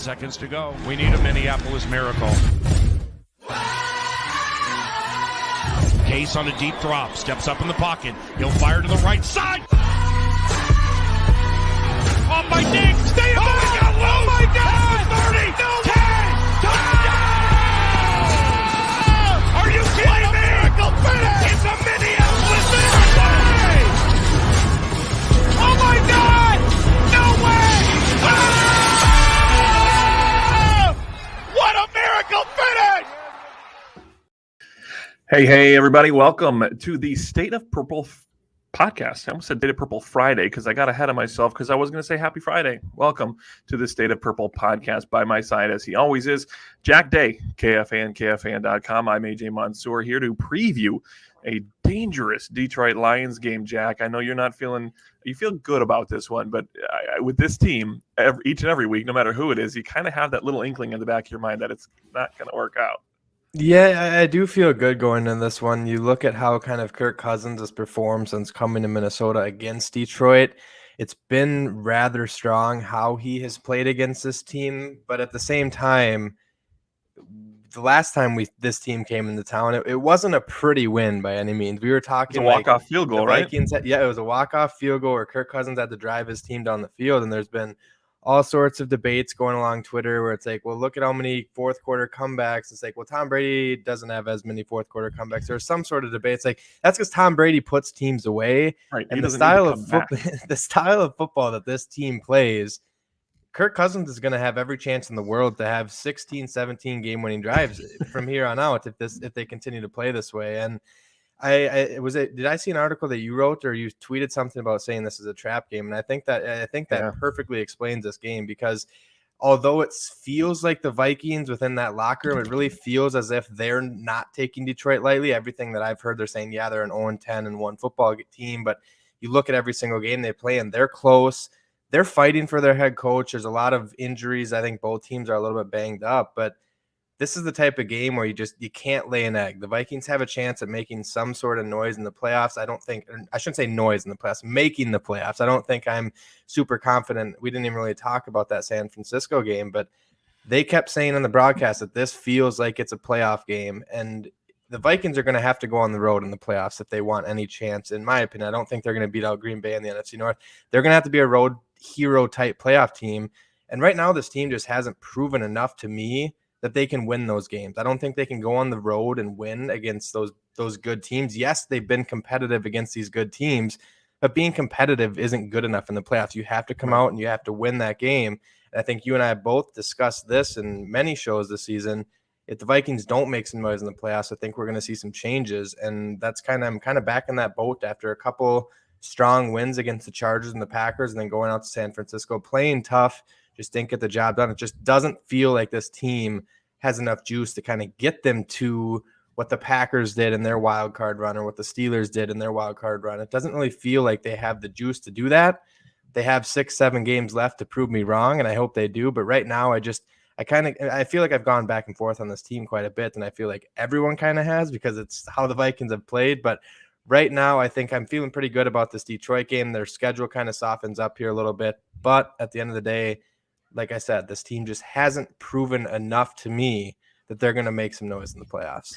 seconds to go. We need a Minneapolis miracle. Case on a deep drop, steps up in the pocket. He'll fire to the right side. Off by Diggs. Stay up. Oh my God! 30, no 10, touchdown! Are you kidding me? Miracle finish! It's a Minneapolis miracle! Oh my God! No way! Ah! What a miracle finish! Hey, everybody. Welcome to the State of Purple podcast. I almost said State of Purple Friday because I got ahead of myself because I was going to say Happy Friday. Welcome to the State of Purple podcast. By my side, as he always is, Jack Day, KFAN, KFAN.com. I'm AJ Mansour here to preview a dangerous Detroit Lions game, Jack. I know you're not feeling – you feel good about this one, but with this team, each and every week, no matter who it is, you kind of have that little inkling in the back of your mind that it's not going to work out. Yeah, I do feel good going in this one. You look at how kind of Kirk Cousins has performed since coming to Minnesota against Detroit. It's been rather strong how he has played against this team, but at the same time, the last time this team came into town, it wasn't a pretty win by any means. We were talking a walk-off field goal, right? Vikings it was a walk-off field goal where Kirk Cousins had to drive his team down the field, and there's been all sorts of debates going along Twitter where it's like, well, look at how many fourth quarter comebacks. It's like, well, Tom Brady doesn't have as many fourth quarter comebacks. There's some sort of debate. It's like, that's because Tom Brady puts teams away. Right. And the style of football that this team plays, Kirk Cousins is going to have every chance in the world to have 16, 17 game winning drives from here on out if they continue to play this way. And did I see an article that you wrote or you tweeted something about saying this is a trap game? And I think that perfectly explains this game, because although it feels like the Vikings within that locker room, it really feels as if they're not taking Detroit lightly. Everything that I've heard, they're saying, yeah, they're an 0-10 and 1 football team, but you look at every single game they play and they're close. They're fighting for their head coach. There's a lot of injuries. I think both teams are a little bit banged up, but this is the type of game where you can't lay an egg. The Vikings have a chance at making some sort of noise in the playoffs. I shouldn't say noise in the playoffs, making the playoffs. I don't think I'm super confident. We didn't even really talk about that San Francisco game, but they kept saying on the broadcast that this feels like it's a playoff game, and the Vikings are going to have to go on the road in the playoffs if they want any chance. In my opinion, I don't think they're going to beat out Green Bay in the NFC North. They're going to have to be a road hero type playoff team. And right now this team just hasn't proven enough to me that they can win those games. I don't think they can go on the road and win against those good teams. Yes, they've been competitive against these good teams, but being competitive isn't good enough in the playoffs. You have to come out and you have to win that game. And I think you and I both discussed this in many shows this season. If the Vikings don't make some noise in the playoffs, I think we're going to see some changes. And I'm kind of back in that boat after a couple strong wins against the Chargers and the Packers, and then going out to San Francisco, playing tough, just didn't get the job done. It just doesn't feel like this team has enough juice to kind of get them to what the Packers did in their wild card run or what the Steelers did in their wild card run. It doesn't really feel like they have the juice to do that. They have 6-7 games left to prove me wrong, and I hope they do. But right now, I feel like I've gone back and forth on this team quite a bit, and I feel like everyone kind of has, because it's how the Vikings have played. But right now, I think I'm feeling pretty good about this Detroit game. Their schedule kind of softens up here a little bit. But at the end of the day, like I said, this team just hasn't proven enough to me that they're going to make some noise in the playoffs.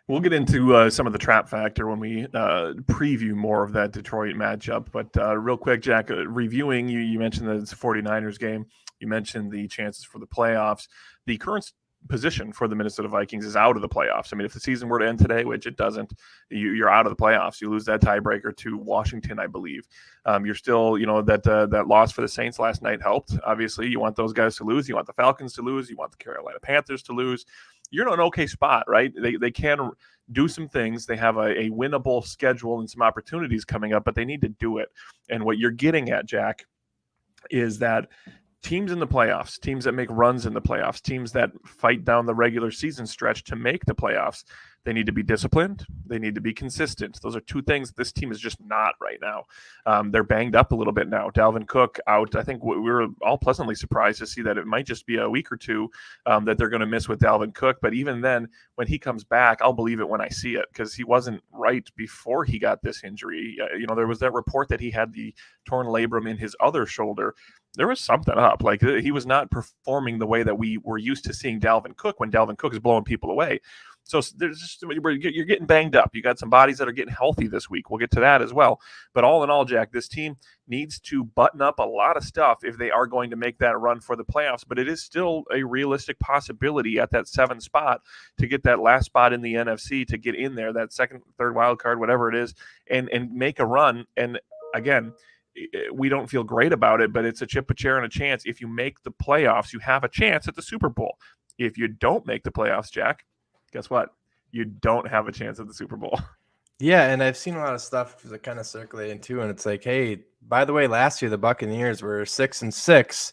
We'll get into some of the trap factor when we preview more of that Detroit matchup. But real quick, Jack, reviewing, you mentioned that it's a 49ers game. You mentioned the chances for the playoffs. The current position for the Minnesota Vikings is out of the playoffs. I mean, if the season were to end today, which it doesn't, you're out of the playoffs. You lose that tiebreaker to Washington, I believe. You're still, that loss for the Saints last night helped. Obviously, you want those guys to lose. You want the Falcons to lose. You want the Carolina Panthers to lose. You're in an okay spot, right? They can do some things. They have a winnable schedule and some opportunities coming up, but they need to do it. And what you're getting at, Jack, is that teams in the playoffs, teams that make runs in the playoffs, teams that fight down the regular season stretch to make the playoffs, they need to be disciplined. They need to be consistent. Those are two things this team is just not right now. They're banged up a little bit now. Dalvin Cook out. I think we were all pleasantly surprised to see that it might just be a week or two that they're going to miss with Dalvin Cook. But even then, when he comes back, I'll believe it when I see it, because he wasn't right before he got this injury. There was that report that he had the torn labrum in his other shoulder. there was something up. Like he was not performing the way that we were used to seeing Dalvin Cook when Dalvin Cook is blowing people away. So there's just, you're getting banged up. You got some bodies that are getting healthy this week. We'll get to that as well. But all in all, Jack, this team needs to button up a lot of stuff if they are going to make that run for the playoffs. But it is still a realistic possibility at that 7 spot to get that last spot in the NFC, to get in there, that second, third wild card, whatever it is, and make a run. And again, we don't feel great about it, but it's a chip, a chair, and a chance. If you make the playoffs, you have a chance at the Super Bowl. If you don't make the playoffs, Jack, guess what? You don't have a chance at the Super Bowl. Yeah, and I've seen a lot of stuff that kind of circulating too, and it's like, hey, by the way, last year the Buccaneers were 6-6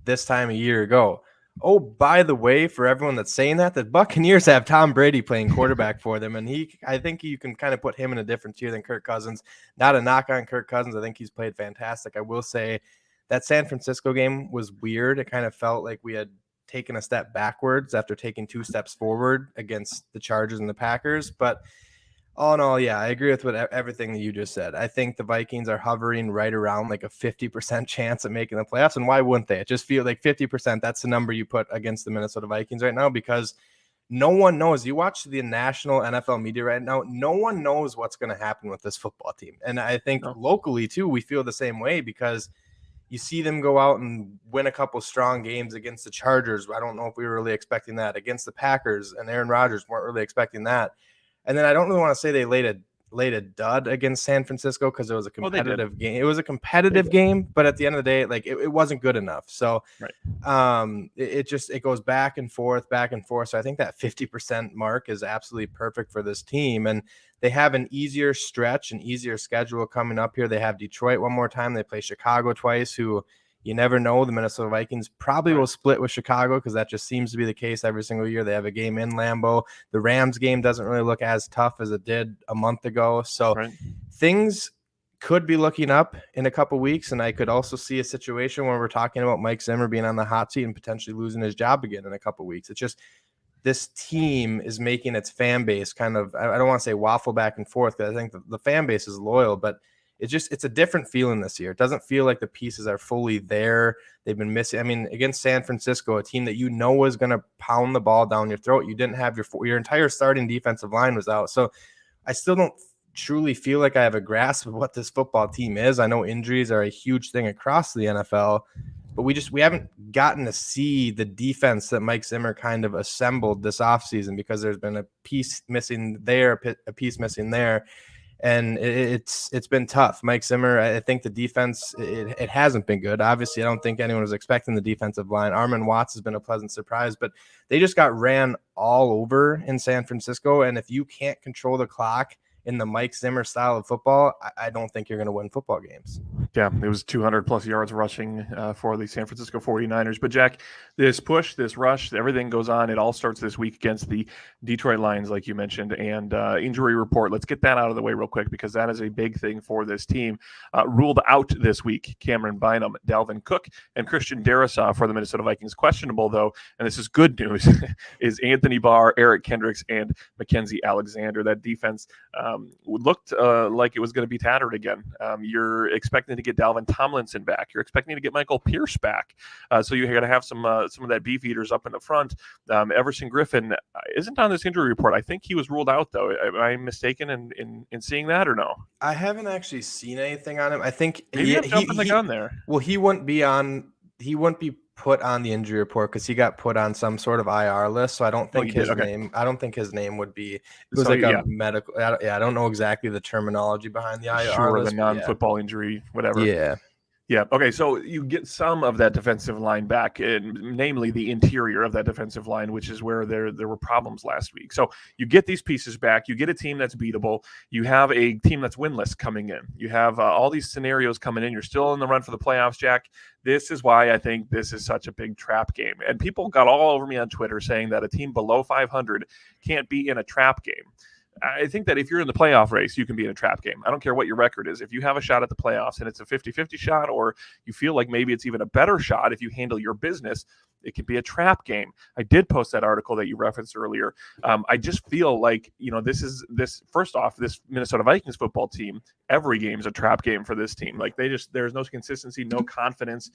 this time a year ago. Oh, by the way, for everyone that's saying that, the Buccaneers have Tom Brady playing quarterback for them, and I think you can kind of put him in a different tier than Kirk Cousins. Not a knock on Kirk Cousins. I think he's played fantastic. I will say that San Francisco game was weird. It kind of felt like we had taken a step backwards after taking 2 steps forward against the Chargers and the Packers. But all in all, yeah, I agree with everything that you just said. I think the Vikings are hovering right around like a 50% chance of making the playoffs. And why wouldn't they? It just feel like 50%. That's the number you put against the Minnesota Vikings right now, because no one knows. You watch the national NFL media right now, no one knows what's going to happen with this football team. And I think locally too, we feel the same way, because you see them go out and win a couple strong games against the Chargers. I don't know if we were really expecting that. Against the Packers, and Aaron Rodgers weren't really expecting that. And then I don't really want to say they laid a dud against San Francisco, because it was a competitive game. It was a competitive game, but at the end of the day, like it wasn't good enough. So it goes back and forth. So I think that 50% mark is absolutely perfect for this team. And they have an easier stretch, an easier schedule coming up here. They have Detroit one more time. They play Chicago twice, who you never know. The Minnesota Vikings probably will split with Chicago, because that just seems to be the case every single year. They have a game in Lambeau. The Rams game doesn't really look as tough as it did a month ago. So things could be looking up in a couple weeks. And I could also see a situation where we're talking about Mike Zimmer being on the hot seat and potentially losing his job again in a couple weeks. It's just, this team is making its fan base kind of, I don't want to say waffle back and forth, because I think the fan base is loyal, but it's a different feeling this year. It doesn't feel like the pieces are fully there. They've been missing. I mean, against San Francisco, a team that you know was going to pound the ball down your throat, you didn't have your entire starting defensive line was out. So I still don't truly feel like I have a grasp of what this football team is. I know injuries are a huge thing across the NFL, but we haven't gotten to see the defense that Mike Zimmer kind of assembled this offseason, because there's been a piece missing there, a piece missing there. And it's been tough. Mike Zimmer, I think the defense, it hasn't been good. Obviously, I don't think anyone was expecting the defensive line. Armon Watts has been a pleasant surprise, but they just got ran all over in San Francisco. And if you can't control the clock in the Mike Zimmer style of football, I don't think you're going to win football games. Yeah, it was 200-plus yards rushing for the San Francisco 49ers. But, Jack, this push, this rush, everything goes on. It all starts this week against the Detroit Lions, like you mentioned, and injury report. Let's get that out of the way real quick, because that is a big thing for this team. Ruled out this week, Cameron Bynum, Dalvin Cook, and Christian Darrisaw for the Minnesota Vikings. Questionable, though, and this is good news, is Anthony Barr, Eric Kendricks, and Mackenzie Alexander. That defense looked like it was going to be tattered again. You're expecting to get Dalvin Tomlinson back. You're expecting to get Michael Pierce back. So you're going to have some of that beef eaters up in the front. Everson Griffin isn't on this injury report. I think he was ruled out, though. Am I mistaken in seeing that, or no? I haven't actually seen anything on him. I think maybe I'm jumping the gun there. Well, he wouldn't be put on the injury report, because he got put on some sort of IR list. So I don't think name. I don't think his name would be. It was a medical. I don't know exactly the terminology behind the IR list. The non-football injury, whatever. Yeah. Yeah. Okay. So you get some of that defensive line back, namely the interior of that defensive line, which is where there were problems last week. So you get these pieces back. You get a team that's beatable. You have a team that's winless coming in. You have all these scenarios coming in. You're still in the run for the playoffs, Jack. This is why I think this is such a big trap game. And people got all over me on Twitter saying that a team below 500 can't be in a trap game. I think that if you're in the playoff race, you can be in a trap game. I don't care what your record is. If you have a shot at the playoffs and it's a 50-50 shot, or you feel like maybe it's even a better shot if you handle your business, It could be a trap game. I did post that article that you referenced earlier. I just feel like, this first off, this Minnesota Vikings football team, every game is a trap game for this team. Like there's no consistency, no confidence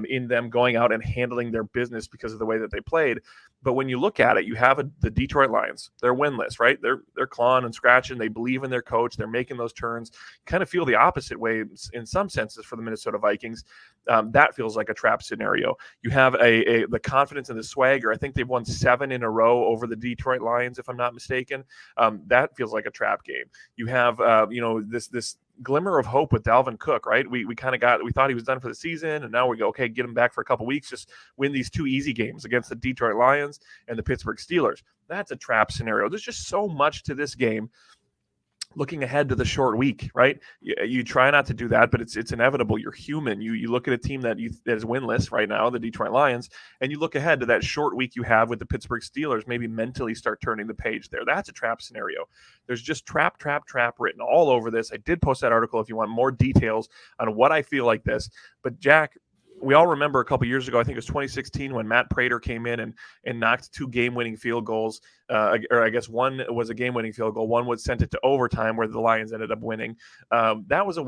in them going out and handling their business because of the way that they played. But when you look at it, you have the Detroit Lions. They're winless, right? They're clawing and scratching. They believe in their coach. They're making those turns. You kind of feel the opposite way in some senses for the Minnesota Vikings. That feels like a trap scenario. You have the confidence and the swagger. I think they've won 7 in a row over the Detroit Lions, if I'm not mistaken. That feels like a trap game. You have this glimmer of hope with Dalvin Cook, right? We thought he was done for the season, and now we go, okay, get him back for a couple weeks, just win these 2 easy games against the Detroit Lions and the Pittsburgh Steelers. That's a trap scenario. There's just so much to this game. Looking ahead to the short week, right? You try not to do that, but it's inevitable. You're human. You look at a team that is winless right now, the Detroit Lions, and you look ahead to that short week you have with the Pittsburgh Steelers. Maybe mentally start turning the page there. That's a trap scenario. There's just trap written all over this. I did post that article if you want more details on what I feel like this. But Jack, we all remember a couple years ago, I think it was 2016, when Matt Prater came in and knocked 2 game-winning field goals, or I guess one was a game-winning field goal. One was sent it to overtime where the Lions ended up winning. That was a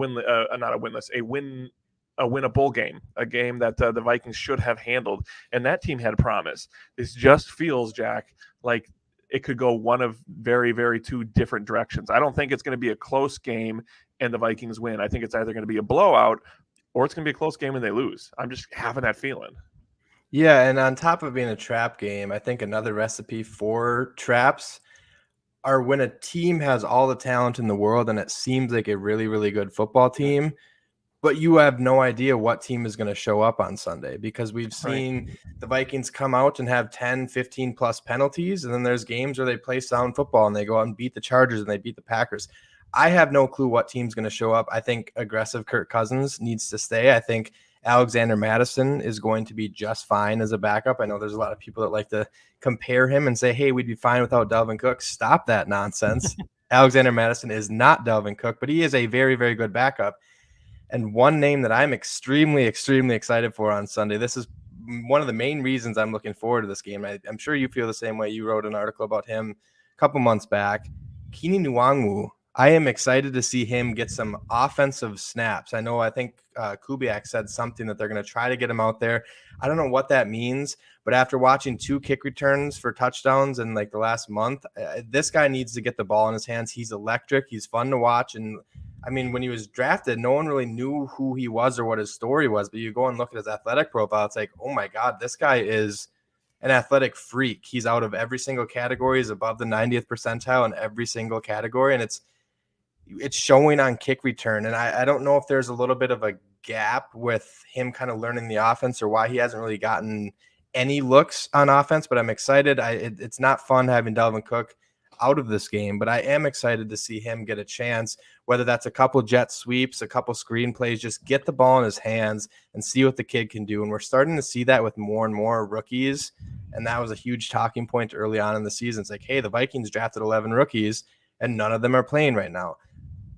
winnable game, a game that the Vikings should have handled, and that team had a promise. This just feels, Jack, like it could go one of very, very 2 different directions. I don't think it's going to be a close game and the Vikings win. I think it's either going to be a blowout or it's going to be a close game and they lose. I'm just having that feeling. Yeah, and on top of being a trap game, I think another recipe for traps are when a team has all the talent in the world and it seems like a really, really good football team, but you have no idea what team is going to show up on Sunday, because we've seen the Vikings come out and have 10, 15 plus penalties, and then there's games where they play sound football and they go out and beat the Chargers and they beat the Packers. I have no clue what team's going to show up. I think aggressive Kirk Cousins needs to stay. I think Alexander Mattison is going to be just fine as a backup. I know there's a lot of people that like to compare him and say, hey, we'd be fine without Dalvin Cook. Stop that nonsense. Alexander Mattison is not Dalvin Cook, but he is a very, very good backup. And one name that I'm extremely, extremely excited for on Sunday, this is one of the main reasons I'm looking forward to this game. I'm sure you feel the same way. You wrote an article about him a couple months back. Keenan Nwangwu. I am excited to see him get some offensive snaps. I think Kubiak said something that they're going to try to get him out there. I don't know what that means, but after watching 2 kick returns for touchdowns in like the last month, this guy needs to get the ball in his hands. He's electric. He's fun to watch. And I mean, when he was drafted, no one really knew who he was or what his story was, but you go and look at his athletic profile, it's like, oh my God, this guy is an athletic freak. He's out of every single category. He's above the 90th percentile in every single category. And it's showing on kick return. And I don't know if there's a little bit of a gap with him kind of learning the offense or why he hasn't really gotten any looks on offense, but I'm excited. It's not fun having Dalvin Cook out of this game, but I am excited to see him get a chance, whether that's a couple jet sweeps, a couple screen plays, just get the ball in his hands and see what the kid can do. And we're starting to see that with more and more rookies. And that was a huge talking point early on in the season. It's like, hey, the Vikings drafted 11 rookies and none of them are playing right now.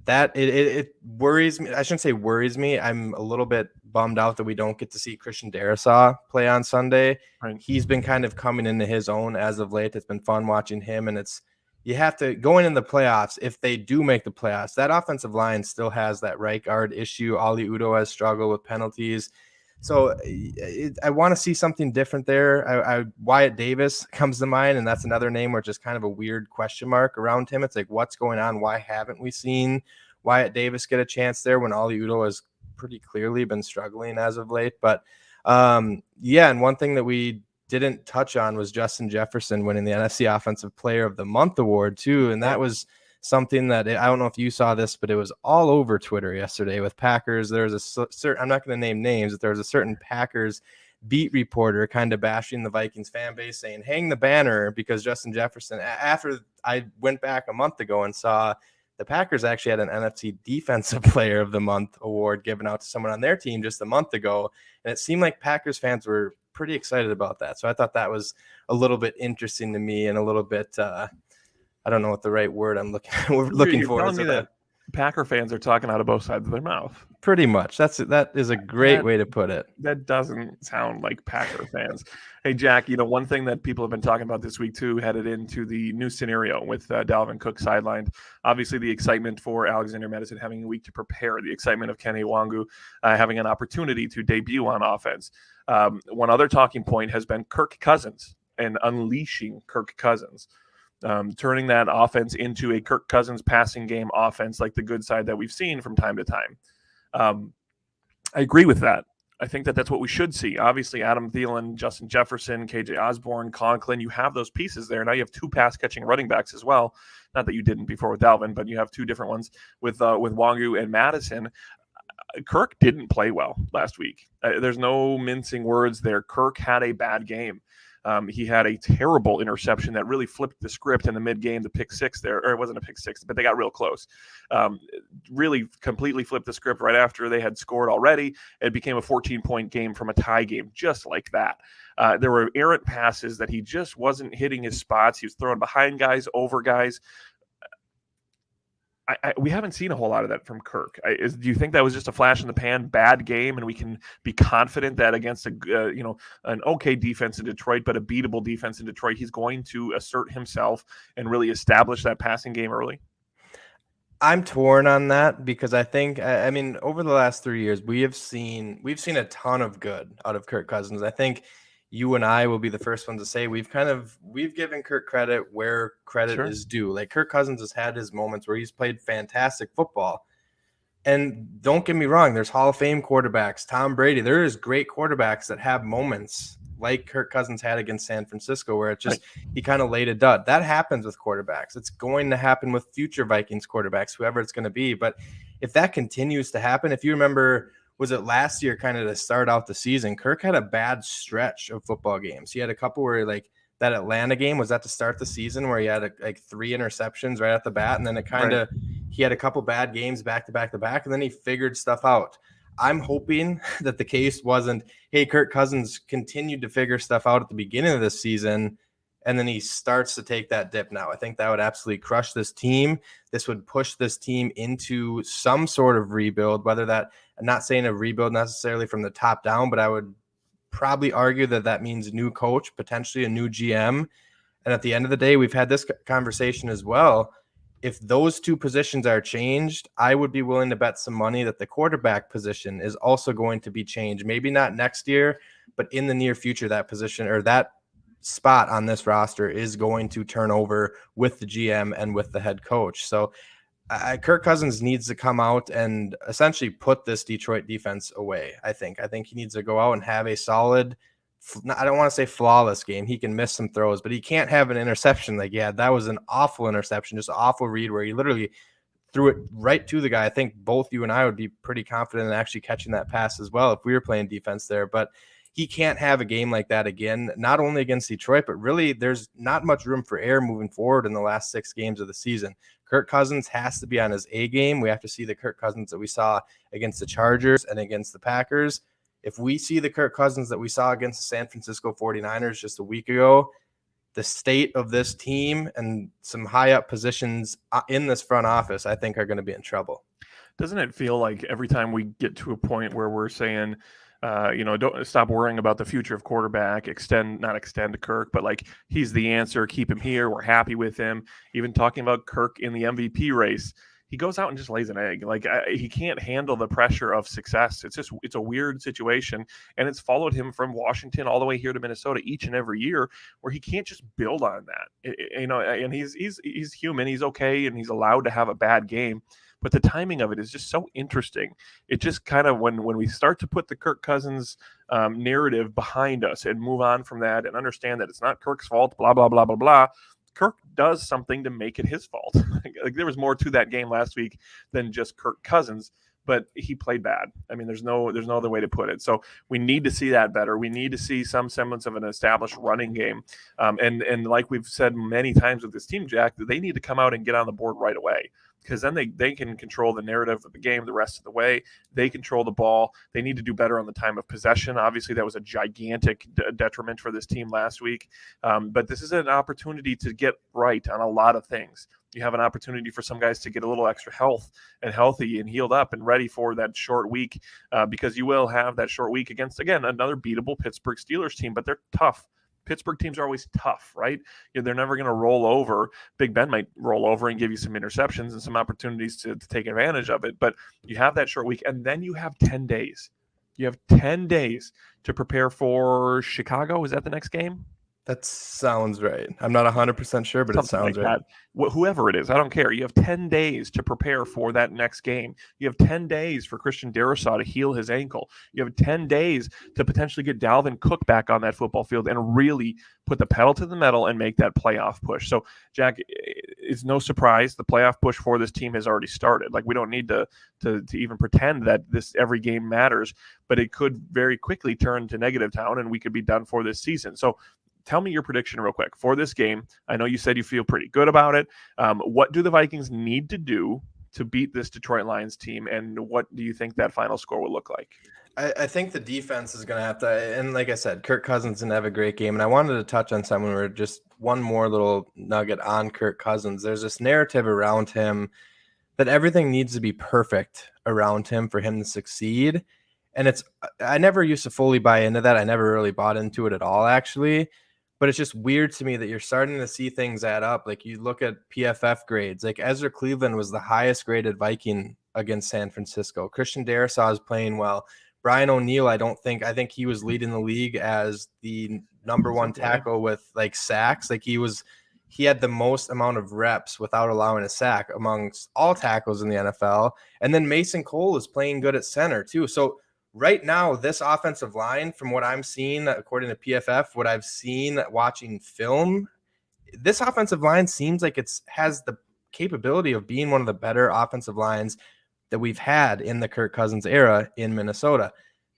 That it worries me. I shouldn't say worries me. I'm a little bit bummed out that we don't get to see Christian Darrisaw play on Sunday. Right. He's been kind of coming into his own as of late. It's been fun watching him, and you have to going in the playoffs. If they do make the playoffs, that offensive line still has that right guard issue. Ali Udoh has struggled with penalties. So I want to see something different there. Wyatt Davis comes to mind, and that's another name where it's just kind of a weird question mark around him. It's like, what's going on? Why haven't we seen Wyatt Davis get a chance there when Ali Udoh has pretty clearly been struggling as of late? But yeah, and one thing that we didn't touch on was Justin Jefferson winning the NFC Offensive Player of the Month award too, and that was something that I don't know if you saw this, but it was all over Twitter yesterday with Packers. There's a certain, I'm not going to name names, but there was a certain Packers beat reporter kind of bashing the Vikings fan base, saying, hang the banner, because Justin Jefferson, after I went back a month ago and saw the Packers actually had an NFC Defensive Player of the Month award given out to someone on their team just a month ago. And it seemed like Packers fans were pretty excited about that. So I thought that was a little bit interesting to me and a little bit, I don't know what the right word I'm looking for. You're telling me that Packer fans are talking out of both sides of their mouth. Pretty much. That is a great way to put it. That doesn't sound like Packer fans. Hey, Jack, one thing that people have been talking about this week, too, headed into the new scenario with Dalvin Cook sidelined. Obviously, the excitement for Alexander Mattison having a week to prepare, the excitement of Kenny Wangu having an opportunity to debut on offense. One other talking point has been Kirk Cousins and unleashing Kirk Cousins. Turning that offense into a Kirk Cousins passing game offense like the good side that we've seen from time to time. I agree with that. I think that that's what we should see. Obviously, Adam Thielen, Justin Jefferson, KJ Osborne, Conklin, you have those pieces there. Now you have two pass-catching running backs as well. Not that you didn't before with Dalvin, but you have two different ones with Wangu and Madison. Kirk didn't play well last week. There's no mincing words there. Kirk had a bad game. He had a terrible interception that really flipped the script in the mid-game, the pick six there, or it wasn't a pick six, but they got real close. Really completely flipped the script right after they had scored already. It became a 14-point game from a tie game, just like that. There were errant passes that he just wasn't hitting his spots. He was throwing behind guys, over guys. We haven't seen a whole lot of that from Kirk. Do you think that was just a flash in the pan, bad game, and we can be confident that against an okay defense in Detroit, but a beatable defense in Detroit, he's going to assert himself and really establish that passing game early? I'm torn on that because I think, over the last 3 years, we've seen a ton of good out of Kirk Cousins. I think you and I will be the first ones to say we've given Kirk credit where credit is due. Like Kirk Cousins has had his moments where he's played fantastic football. And don't get me wrong, there's Hall of Fame quarterbacks, Tom Brady. There is great quarterbacks that have moments like Kirk Cousins had against San Francisco where it just he kind of laid a dud. That happens with quarterbacks. It's going to happen with future Vikings quarterbacks, whoever it's going to be. But if that continues to happen, if you remember, was it last year kind of to start out the season, Kirk had a bad stretch of football games. He had a couple where like that Atlanta game, was that to start the season where he had like 3 interceptions right at the bat. And then it kind of, he had a couple bad games back to back to back, and then he figured stuff out. I'm hoping that the case wasn't, hey, Kirk Cousins continued to figure stuff out at the beginning of this season, and then he starts to take that dip now. I think that would absolutely crush this team. This would push this team into some sort of rebuild, whether that, I'm not saying a rebuild necessarily from the top down, but I would probably argue that that means a new coach, potentially a new GM. And at the end of the day, we've had this conversation as well. If those two positions are changed, I would be willing to bet some money that the quarterback position is also going to be changed. Maybe not next year, but in the near future, that position or that spot on this roster is going to turn over with the GM and with the head coach. So Kirk Cousins needs to come out and essentially put this Detroit defense away. I think he needs to go out and have a solid, I don't want to say flawless game. He can miss some throws, but he can't have an interception. Like, yeah, that was an awful interception, just an awful read where he literally threw it right to the guy. I think both you and I would be pretty confident in actually catching that pass as well if we were playing defense there. But he can't have a game like that again, not only against Detroit, but really there's not much room for error moving forward in the last 6 games of the season. Kirk Cousins has to be on his A game. We have to see the Kirk Cousins that we saw against the Chargers and against the Packers. If we see the Kirk Cousins that we saw against the San Francisco 49ers just a week ago, the state of this team and some high up positions in this front office, I think, are going to be in trouble. Doesn't it feel like every time we get to a point where we're saying, don't stop worrying about the future of quarterback, not extend to Kirk, but like he's the answer, keep him here, we're happy with him. Even talking about Kirk in the MVP race, he goes out and just lays an egg. Like he can't handle the pressure of success. It's a weird situation, and it's followed him from Washington all the way here to Minnesota each and every year, where he can't just build on that. And he's human, he's okay, and he's allowed to have a bad game. But the timing of it is just so interesting. It just kind of, when we start to put the Kirk Cousins narrative behind us and move on from that and understand that it's not Kirk's fault, blah, blah, blah, blah, blah, Kirk does something to make it his fault. Like there was more to that game last week than just Kirk Cousins, but he played bad. I mean, there's no other way to put it. So we need to see that better. We need to see some semblance of an established running game. And like we've said many times with this team, Jack, they need to come out and get on the board right away. because then they can control the narrative of the game the rest of the way. They control the ball. They need to do better on the time of possession. Obviously, that was a gigantic detriment for this team last week. But this is an opportunity to get right on a lot of things. You have an opportunity for some guys to get a little extra health and healthy and healed up and ready for that short week, because you will have that short week against, again, another beatable Pittsburgh Steelers team, but they're tough. Pittsburgh teams are always tough, right? They're never going to roll over. Big Ben might roll over and give you some interceptions and some opportunities to take advantage of it. But you have that short week, and then you have 10 days. You have 10 days to prepare for Chicago. Is that the next game? That sounds right. I'm not 100% sure, but it sounds right. Whoever it is, I don't care. You have 10 days to prepare for that next game. You have 10 days for Christian Darrisaw to heal his ankle. You have 10 days to potentially get Dalvin Cook back on that football field and really put the pedal to the metal and make that playoff push. So, Jack, it's no surprise the playoff push for this team has already started. Like, we don't need to even pretend that this every game matters, but it could very quickly turn to negative town and we could be done for this season. So, tell me your prediction real quick for this game. I know you said you feel pretty good about it. What do the Vikings need to do to beat this Detroit Lions team, and what do you think that final score will look like? I think the defense is going to have to, and like I said, Kirk Cousins didn't have a great game, and I wanted to touch on something where just one more little nugget on Kirk Cousins. There's this narrative around him that everything needs to be perfect around him for him to succeed, and I never used to fully buy into that. I never really bought into it at all, actually. But it's just weird to me that you're starting to see things add up. Like, you look at PFF grades, like Ezra Cleveland was the highest graded Viking against San Francisco. Christian Darrisaw is playing well. Brian O'Neill, I think he was leading the league as the number one tackle with like sacks. Like, he had the most amount of reps without allowing a sack amongst all tackles in the NFL. And then Mason Cole is playing good at center too. So right now, this offensive line, from what I'm seeing, according to PFF, what I've seen watching film, this offensive line seems like has the capability of being one of the better offensive lines that we've had in the Kirk Cousins era in Minnesota.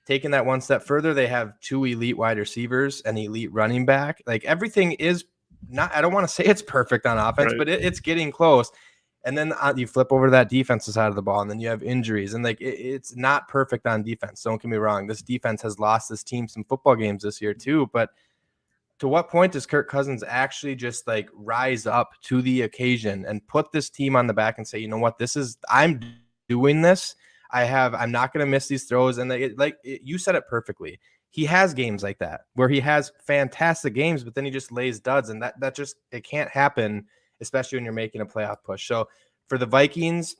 Taking that one step further, they have 2 elite wide receivers, an elite running back. Like, everything is not, I don't want to say it's perfect on offense, right, but it's getting close. And then you flip over to that defensive side of the ball, and then you have injuries. And like, it's not perfect on defense. Don't get me wrong. This defense has lost this team some football games this year too. But to what point does Kirk Cousins actually just like rise up to the occasion and put this team on the back and say, you know what, I'm doing this. I'm not going to miss these throws. And you said it perfectly. He has games like that where he has fantastic games, but then he just lays duds. And that just, it can't happen, especially when you're making a playoff push. So for the Vikings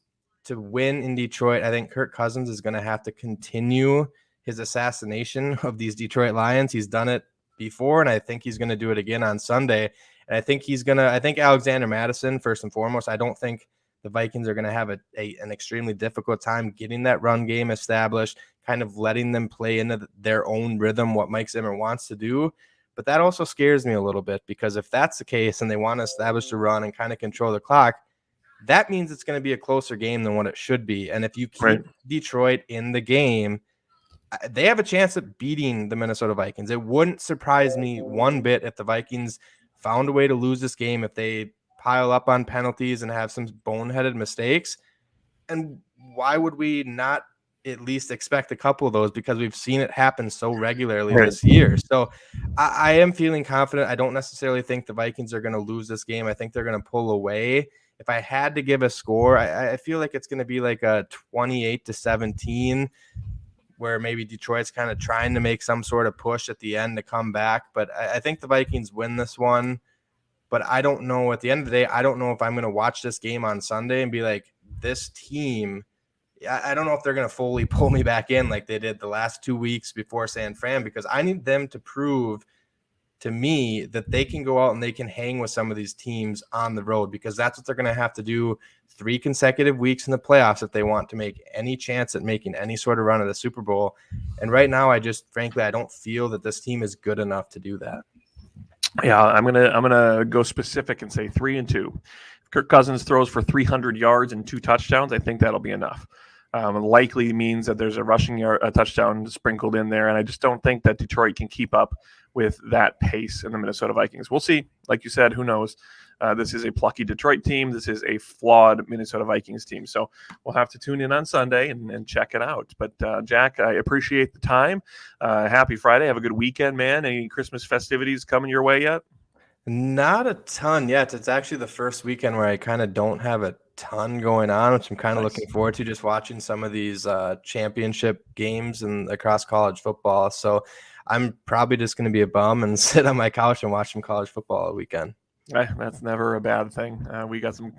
to win in Detroit, I think Kirk Cousins is going to have to continue his assassination of these Detroit Lions. He's done it before, and I think he's going to do it again on Sunday. And I think I think Alexander Mattison, first and foremost, I don't think the Vikings are going to have an extremely difficult time getting that run game established, kind of letting them play into their own rhythm, what Mike Zimmer wants to do. But that also scares me a little bit, because if that's the case and they want to establish the run and kind of control the clock, that means it's going to be a closer game than what it should be. And if you keep Detroit in the game, they have a chance at beating the Minnesota Vikings. It wouldn't surprise me one bit if the Vikings found a way to lose this game, if they pile up on penalties and have some boneheaded mistakes. And why would we not at least expect a couple of those, because we've seen it happen so regularly this year. So I am feeling confident. I don't necessarily think the Vikings are going to lose this game. I think they're going to pull away. If I had to give a score, I feel like it's going to be like a 28-17, where maybe Detroit's kind of trying to make some sort of push at the end to come back. But I think the Vikings win this one. But I don't know, at the end of the day, I don't know if I'm going to watch this game on Sunday and be like, this team, I don't know if they're going to fully pull me back in like they did the last 2 weeks before San Fran, because I need them to prove to me that they can go out and they can hang with some of these teams on the road, because that's what they're going to have to do 3 consecutive weeks in the playoffs if they want to make any chance at making any sort of run at the Super Bowl. And right now, I don't feel that this team is good enough to do that. Yeah, I'm gonna go specific and say 3-2. If Kirk Cousins throws for 300 yards and 2 touchdowns, I think that'll be enough. Likely means that there's a touchdown sprinkled in there, and I just don't think that Detroit can keep up with that pace in the Minnesota Vikings. We'll see. Like you said, who knows? this is a plucky Detroit team. This is a flawed Minnesota Vikings team. So we'll have to tune in on Sunday and check it out. But Jack, I appreciate the time. Happy Friday. Have a good weekend, man. Any Christmas festivities coming your way yet? Not a ton yet. It's actually the first weekend where I kind of don't have a ton going on, which I'm kind of looking forward to, just watching some of these championship games and across college football. So I'm probably just going to be a bum and sit on my couch and watch some college football all weekend. That's never a bad thing. We got some.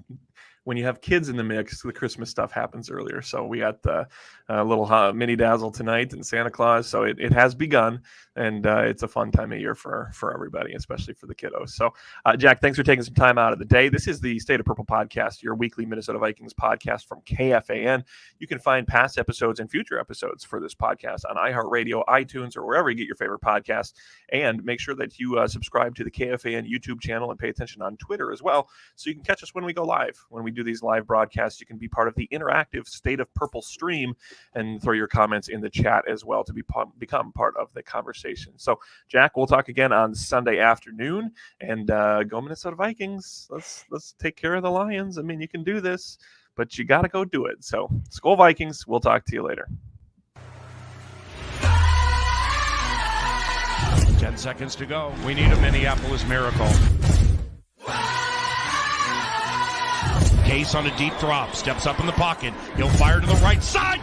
When you have kids in the mix, the Christmas stuff happens earlier. So we got the little mini dazzle tonight and Santa Claus. So it has begun, and it's a fun time of year for everybody, especially for the kiddos. So, Jack, thanks for taking some time out of the day. This is the State of Purple podcast, your weekly Minnesota Vikings podcast from KFAN. You can find past episodes and future episodes for this podcast on iHeartRadio, iTunes, or wherever you get your favorite podcasts. And make sure that you subscribe to the KFAN YouTube channel and pay attention on Twitter as well, so you can catch us when we go live. When we do these live broadcasts, you can be part of the interactive State of Purple stream and throw your comments in the chat as well to become part of the conversation. So, Jack, we'll talk again on Sunday afternoon, and go Minnesota Vikings. Let's take care of the Lions. I mean, you can do this, but you got to go do it. So, Skol Vikings. We'll talk to you later. 10 seconds to go. We need a Minneapolis miracle. Case on a deep drop, steps up in the pocket. He'll fire to the right side.